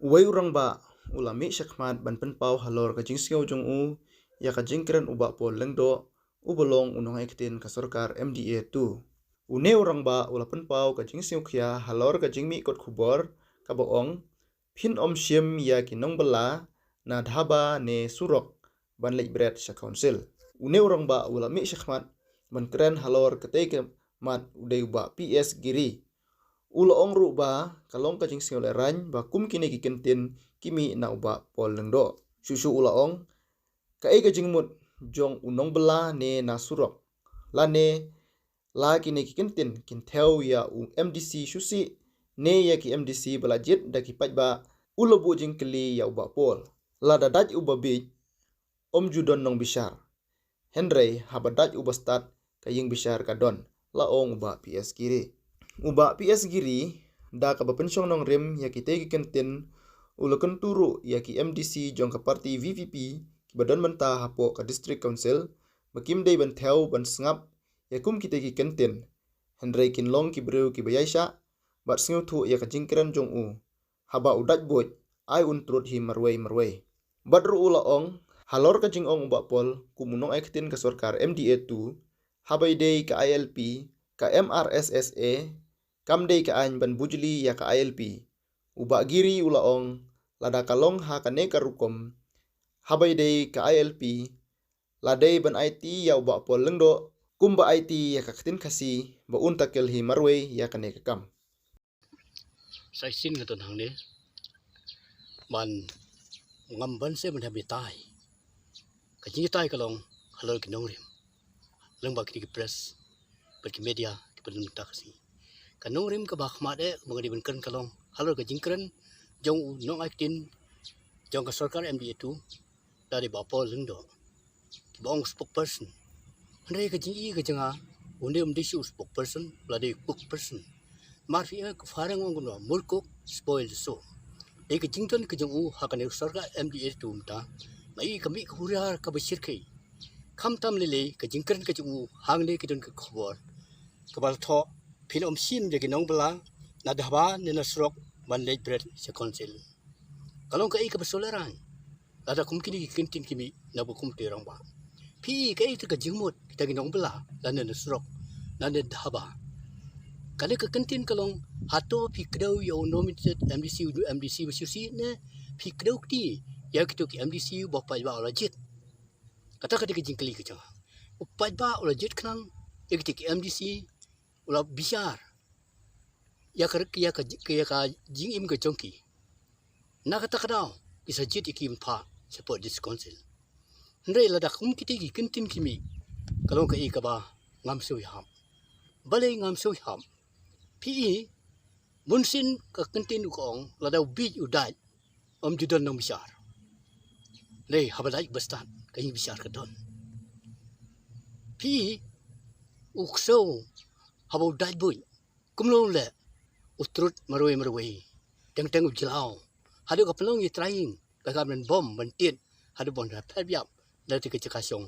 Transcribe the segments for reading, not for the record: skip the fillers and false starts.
Uway urang ba ulami syakmat ban penpau halor ka jingsiaw jong u ya ka jingkren uba pol lengdo ubolong unong ektin ka sorkar MDA tu. Une urang ba ula penpau ka jingsiaw kya halor ka jingmi kot khubor ka boong phin om shim ya kinong bela na dhaba ne surok ban lek bret sya council. Une urang ba ulami syakmat ban kren halor ke mat udai uba PS Giri. Ula ong ru ba kalong ka jingsiaw le rany ba kum kini ki kentin kimi na uba pol lengdo. Susu ula ong ka ka jingmut jong unong bela ne na surok. La ne la kini ki kentin kin theo ya MDC susi ne ya ki MDC belajit da ki paj ba ula bu jingkeli ya uba pol. La dadaj uba bij om judon nong bishar. Henry habadaj uba start ka ying bishar ka don la ong uba PS Giri. Uba PS Giri da ka bapensyong nong rim ya ki tegi kentin ulakan turu ya ki MDC jong ka parti VVP ki badan menta hapo ka district council makim day ban theo ban sngap ya kum ki tegi kentin Henry kinlong ki breu ki bayaisha bat singu thu ya ka jingkran jong u haba udaj boj ai untrut hi marway badru ula ong halor ka jing ong uba pol kumunong ektin ka sorkar MDA tu habai day ka ILP ka MRSSA kamdei ka any ban bujli ya ka ILP uba Giri ula ong lada kalong ha ka ne ka rukom habai dei ka ILP ladai ban IT ya uba pol lengdo kumba IT ya ka ktin khasi ba untakel hi marwe ya ka ne ka kam sai sin ka ton hang ne man ngam ban se man habi tai ka jingi tai kalong halor ki nong rim leng ba ki press ba ki media ki padun ta kasi ka nong rim ka ba khmat e ba di ban kan kalong halor ka jingkren jong nong aktin jong ka sarkar MDA tu dari ba pol lengdo ki bong spokesperson andre ka jingi ka janga unde disu spokesperson ladi spokesperson marfi ka farang ngong no mulko spoil so e ka jington ka jong u ha ka ne sarkar MDA tu ta mai kami ka hurar ka basir kai kham tam lele ka jingkren ka jong u hang ne ki don ka khobor ka bal tho phin om sim de ki nong bala na dhaba ne na srok ban late bread se council kalong ka ka basoleran ada kum kini kintin kimi na bu kum terang ba phi ka ka jingmut kita ki nong bala la ne na srok na ne dhaba kale ka kintin kalong hato phi kdau yo nominated MDC basusi ne phi kdau ti ya ki to ki MDC bo pa ba la jit kata ka ki jingkeli ka cha upai ba la jit khnang ek ti MDC ula bishar ya ka jing im ka chongki na kata kadao isa jit ikim pha support this council ndre la da kum kiti ki kintin kimi kalong ka ka ba ngam so ham bale ngam so ham pi munsin ka kintin ko ong la da bi udai om judon nong bishar le habadai bastan ka ing bishar ka don pi ukso habo dai boy kumlo le utrut marwe teng ujlao hadu ka pelong i trying ka gamen bom bantit hadu bon ra phabiap la ti ka chakasong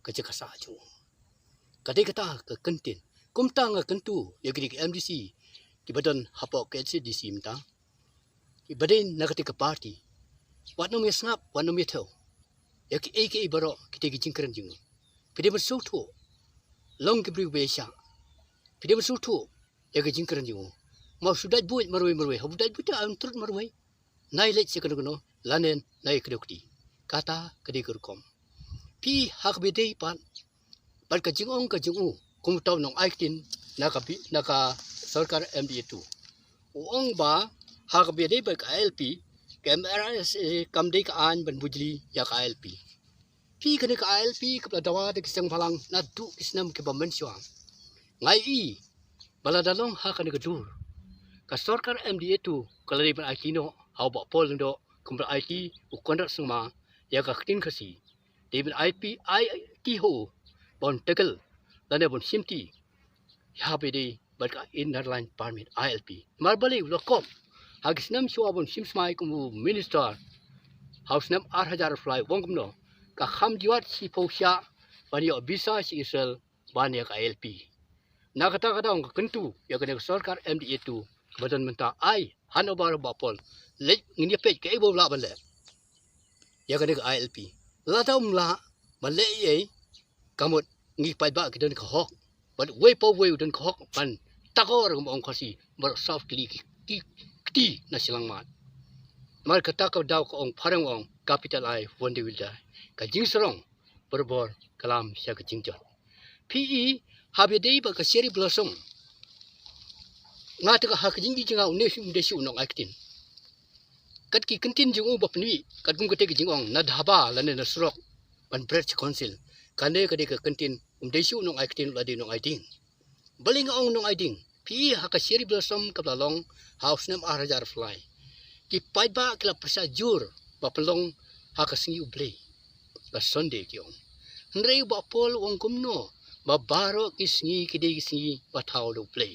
ka chakasa chu ka de kata ka kentin kumta nga kentu ya ki MDC ki badan hapo ka CDC mta ki baden na ka party wat no me snap wat no me tho ya ki AK baro ki te ki jingkran jing pide ba so tho long ki bri be sha pide ba so tho ya ki jingkran jing mau sudah buat marway habu dai buta am turut marway nai let se kono lanen nai kredokti kata kede kurkom pi hak bede pan par ka jingong ka jingu kum taw nong aitin naka sarkar MDA tu ong ba hak bede ba ka LP KMRS kamde ka an ban bujli ya ka LP pi kene ka LP ka dawa de kisang phalang na du kisnam ke ba mensyang ngai i baladalong hak ne ka dur ka sarkar MDA tu kalari ban IT no hau ba pol ndo kumpra IT u kontrak suma ya ka ktin khasi debin IT ho bon tekel dane bon simti ya be de barka inner line permit ILP marbali lokom hagisnam shwa bon simsmai kum minister house nam 8000 fly wongum no ka kham jiwat si phosha bani obisa si israel bani ka ILP nakata kata ong kentu ya ka sarkar MDA tu badan menta ai hanobar bapol lej ngini pej ke bo la bale ya ka de ILP la ta la bale ye kamot ngi pai ba ke den ka hok but we po we den ka hok pan takor ngom ong khasi bar south ki na silang mat mar ka ta ka daw ko ong pharang ong capital I wonde wilda ka jing sarong berbor kalam sya ka jing jot PE habe dei ba ka seri blossom nga ta ka hak jing jing au ne shu nong actin kat ki kentin jung ba pni kat gum ka te ki jing ong na dhaba la ne na srok ban bread council kane ka de ka kentin de shu nong actin la de nong iding baling ong nong iding PE ha ka seri blossom ka long house nem arajar fly ki pai ba kla prasa jur ba pelong ha ka singi uble la sunday ki ong ndrei ba pol ong kumno ba baro ki singi ki de ki singi ba thau do play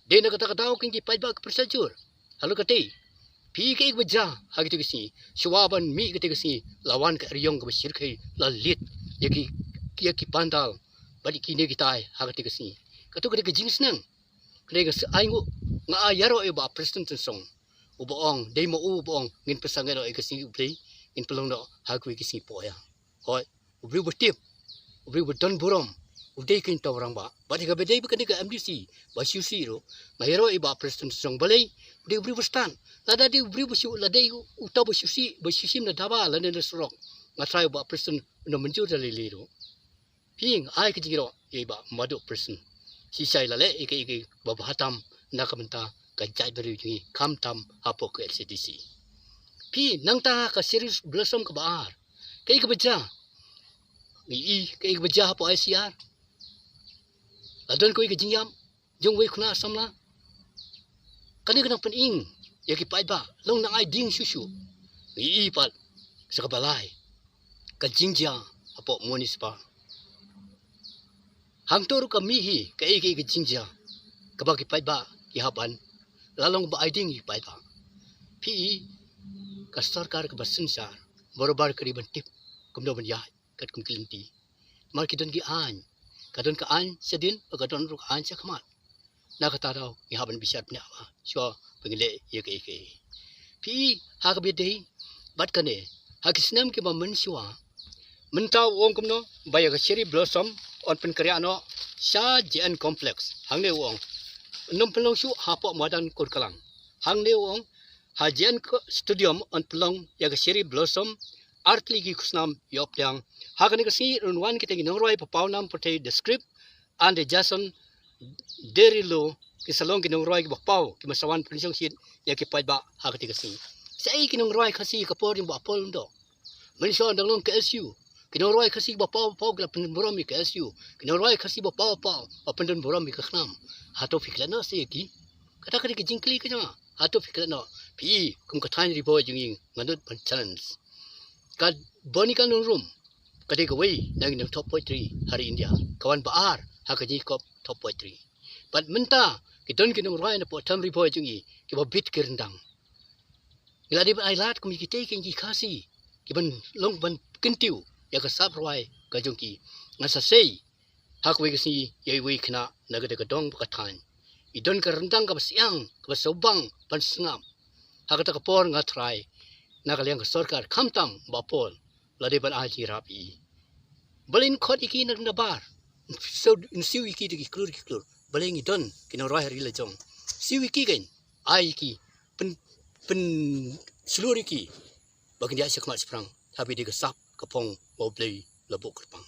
de na kata kata king ki pai ba ka prasa jur halu ka te pi ke ik baja ha ki ki singi swaban mi ki ki singi lawan ka ryong ka shir khai la lit ya ki pandal ba ki ne ki tai ha ki singi ka to ki jing snang kre ga ai ngo nga ayaro e ba president song uboong dei mo uboong ngin pesangero e kasi ublei in pelong no ha ku kisi poya hoi ubri butip ubri budon burom udei kin tawrang ba ga bedei ba ka MDC ba siusi ro ngayero e ba president song balei de ubri bustan lada de ubri busu lada uta bu siusi ba siusim na daba la ne surok nga try ba president no menjur dali liro ping ai ki jiro e ba madu president si sai la le e ke ba hatam na ka menta ka jai beri ni kam tam apo ke LCDC pi nang ta ka series blossom ka baar kai ka baja ni kai ka baja apo ICR adon ko ka jingyam jong we khuna samla kani kana pen ing ya ki pai ba long nang ai ding susu ni pat sa ka balai ka jingja apo municipal hang toru ka mi hi kai ka jingja ka ba ki pai ba ki haban lalong ba aiding hi pai ba PE ka sarkar ka basin sar borobar kariban tip kumdo ban ya kat kum kilinti mar kidan gi an kadon ka an sedin kadon ru an sa khamat na ka taraw i haban bisat nya ba so pengile ye ke PE ha ka bidei bat kane ha kisnam ke ba mensiwa mentaw wong kumno baya ka cherry blossom on pen karya no sha JN complex hangne wong nom pelong su hapo madan kurkalang hang ne wong hajian studium on pelong ya ga cherry blossom artli gi kusnam yopyang hagani ka si runwan kita gi nongroi pa paunam pote the script and the jason derilo ki salong gi nongroi gi pau ki masawan prinsong sit ya ki pai ba hagati ka si sai ki nongroi khasi ka por ba pol ndo menso danglong ke SU ki nongroi khasi ba pau gla pen borom ki SU ki nongroi khasi ba pau pen borom ki khnam hato fikla no se ki kata kali ki jingkli ka jama hato fikla no PE kum ka thain ribo jinging nganut pan challenge ka boni kan room kade ka wei nang top poetry hari India kawan baar ha ka ji kop top poetry but menta ki don ki nong roi na po tham ribo jingi ki ba bit kirndang ila di ai lat kum ki te ki khasi ki ban long ban kintiu ya ka sap roi ka jongki ngasa sei hak we si ye we khna nagade ka dong ka than idon ka rendang ka siang ka sobang pan sngam hak ta ka por nga try nagaliang ka sarkar khamtam ba pol lade ban aji rapi balin khot iki nag nabar so in siu iki ki klur baling idon kino roi hari lejong siu iki gain ai ki pen seluruh iki bagi dia sekmat seprang tapi dia kesap kapong moblei labuk kerpang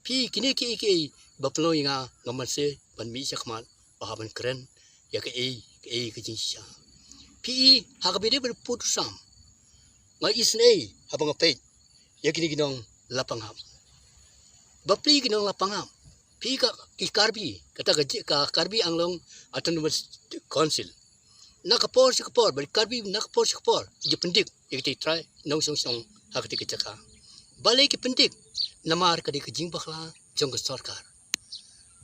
pi kini ki baplo inga ngaman se ban mi sekmat bahaban keren ya ke ke jinsha pi hakabide berputusam ngai isne habang pe ya kini ginong lapangam bapli ginong lapangam pi ka ki karbi kata ka karbi anglong autonomous council nakapor balik karbi nakapor je pendik ya kita try nong song hakati kecaka balik ki pendik namar ka di kejing bakla jong ke sarkar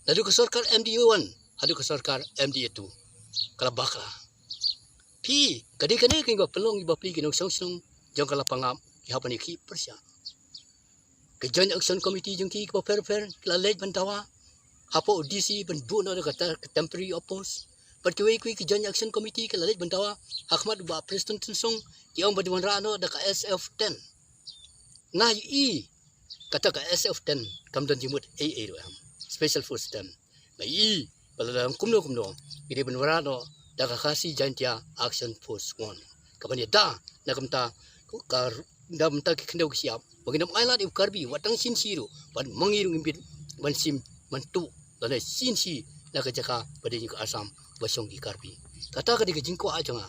lalu ke sarkar MDU1 adu ke sarkar MDU2 kala bakla pi kadi kane king pelong iba pli kinong song jong kala pangam ya pani ki persya ke joint action committee jong ki ko per la lej bantawa hapo DC ben bu no ka temporary oppose Perkiwai kui ki Joint Action Committee ke lalit bentawa hakmat ba Preston Tensong ki om badiwan rano da ka SF10. Nah i kata ka SF10 kam dan jimut AA do am. Special Force 10. Nah i pada dalam kumno ki de badiwan rano da ka kasi Joint Action Force 1. Kabani da na kamta ka da menta ki kendau ki siap. Baginam ailat i karbi watang sin siru ban mangirung imbit ban sim mantu dan sin si na ka jaka pada ni Asam basong ki karbi. Kata ka di ka jingko ajanga.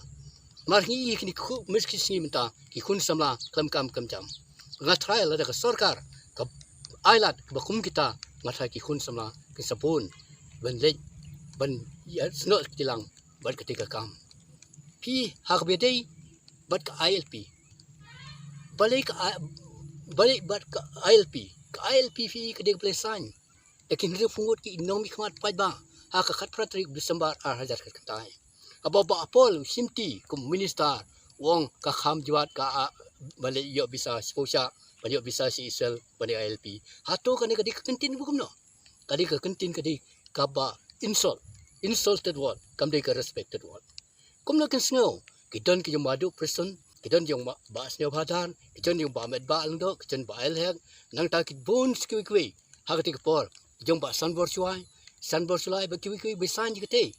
Mar hi kini ku meski sini menta ki kun samla kam jam. Ngatrai la da ka sarkar ka ailat ka bakum kita ngatrai ki kun samla ki sabun ban le ban ya sno tilang ban ketika kam. Pi hak bedai bat ka ILP. Balik bat ka ILP fi ka de plesan. Lakin ri fungut ki ekonomi khamat pajba ha ka khat trik Desember 2000 katai. Aba apol simti kum minister wong ka kham jiwat ka balik yo bisa sposa balik bisa si isel balik ILP. Hato ka ni ka kentin bukum no. Kadi ka kentin kadi ka ba insulted word kam de ka respected word. Kum no kan snow ki don ki madu person kidan yung ba snew bhadan kidan yung ba med ba aldo kidan ba elhek nang ta kit bones kwi hakati por yung ba sunbor suai ba kwi bisan jikete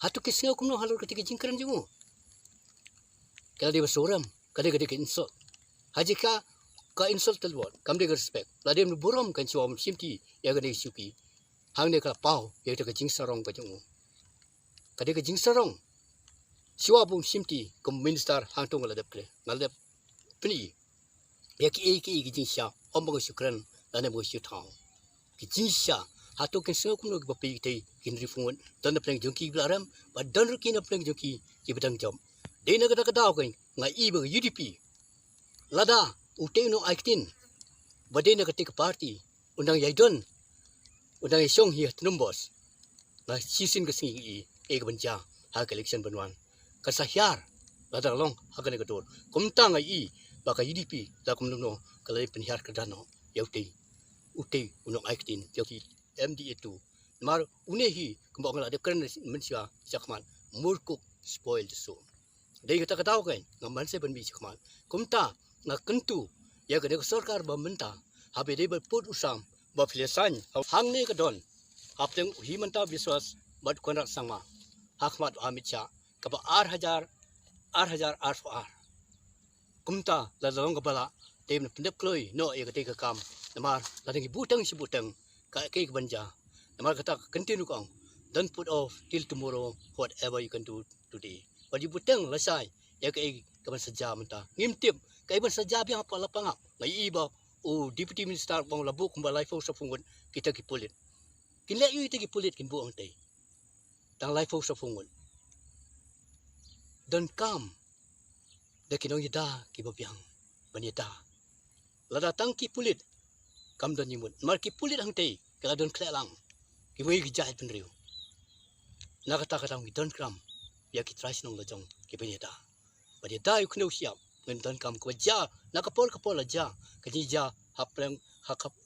hatu kisngaw kumno halor ketika jingkran jumu kala di basuram kade insult hajika ka insulted word kam de respect la dem burom kan chuam simti ya kade suki hang de ka pau ya de ka jingsarong ka jumu kade ka jingsarong siwa bung simti kum minister hangtung ngalap pni ya ki jinsha ombang syukran dan mo syutau ki jinsha hatu ken so kum no bapi te kin rifungun dan pleng jongki blaram ba dan rukin pleng jongki ki bedang jom de na kada kada ko ngai i ba UDP lada ute no aitin ba de na ketik party undang yaidon undang song hi numbers na sisin ke singi e banja ha election banwan kasahyar ladang long hakan gador kumta ngai baka UDP la kumno kalai penhiar kadano yaute ute unong aitin yoki MDA2 mar unehi kumbang la de kren mensia jakman murkuk spoil the soul dei kata kata kan ngaman se ban bi jakman kumta nga kentu ya gade sarkar ba menta habe dei put usam ba filesan hangne kadon hapteng hi menta biswas bad konrak sangma hakmat Amit Shah kaba 8,000 kumta la long kabala tem pendep kloi no ya ketika kam namar la dengi butang si butang ka ke banja namar kata continue kang don't put off till tomorrow whatever you can do today bagi butang la sai ya ke kaban saja menta ngimtip kai ban saja bi apa lapanga ngai iba o deputy minister bang labu kumbalai fo sa fungun kita ki pulit kin le yu ki pulit kin buang tei tang lai fo sa fungun dan kam da kinong yada ki babiang banita la datang ki pulit kam dan yimut mar ki pulit hang tei kala don klelang ki wei ki jahit penriu na kata ki don kram ya ki trais nong lajong ki banita yu kno siap ngen don kam ko ja na kapol la ja ki ja hapleng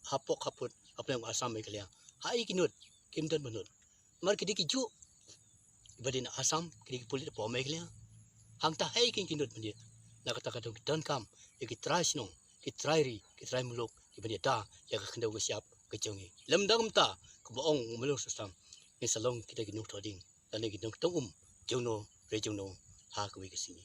hapok haput hapleng Asam me klia hai kinut kim don benut mar ki ju badina Asam ki pulit po me klia hang ta hai kin kinut menit na kata ki don kam ya ki trais nong ki trai muluk ki banita ya ka kendau siap ke jongi lemdang ta ko boong muluk sasam ni salong kita ki nuk thoding dan ki nuk tongum jono rejono ha ko wi ke sini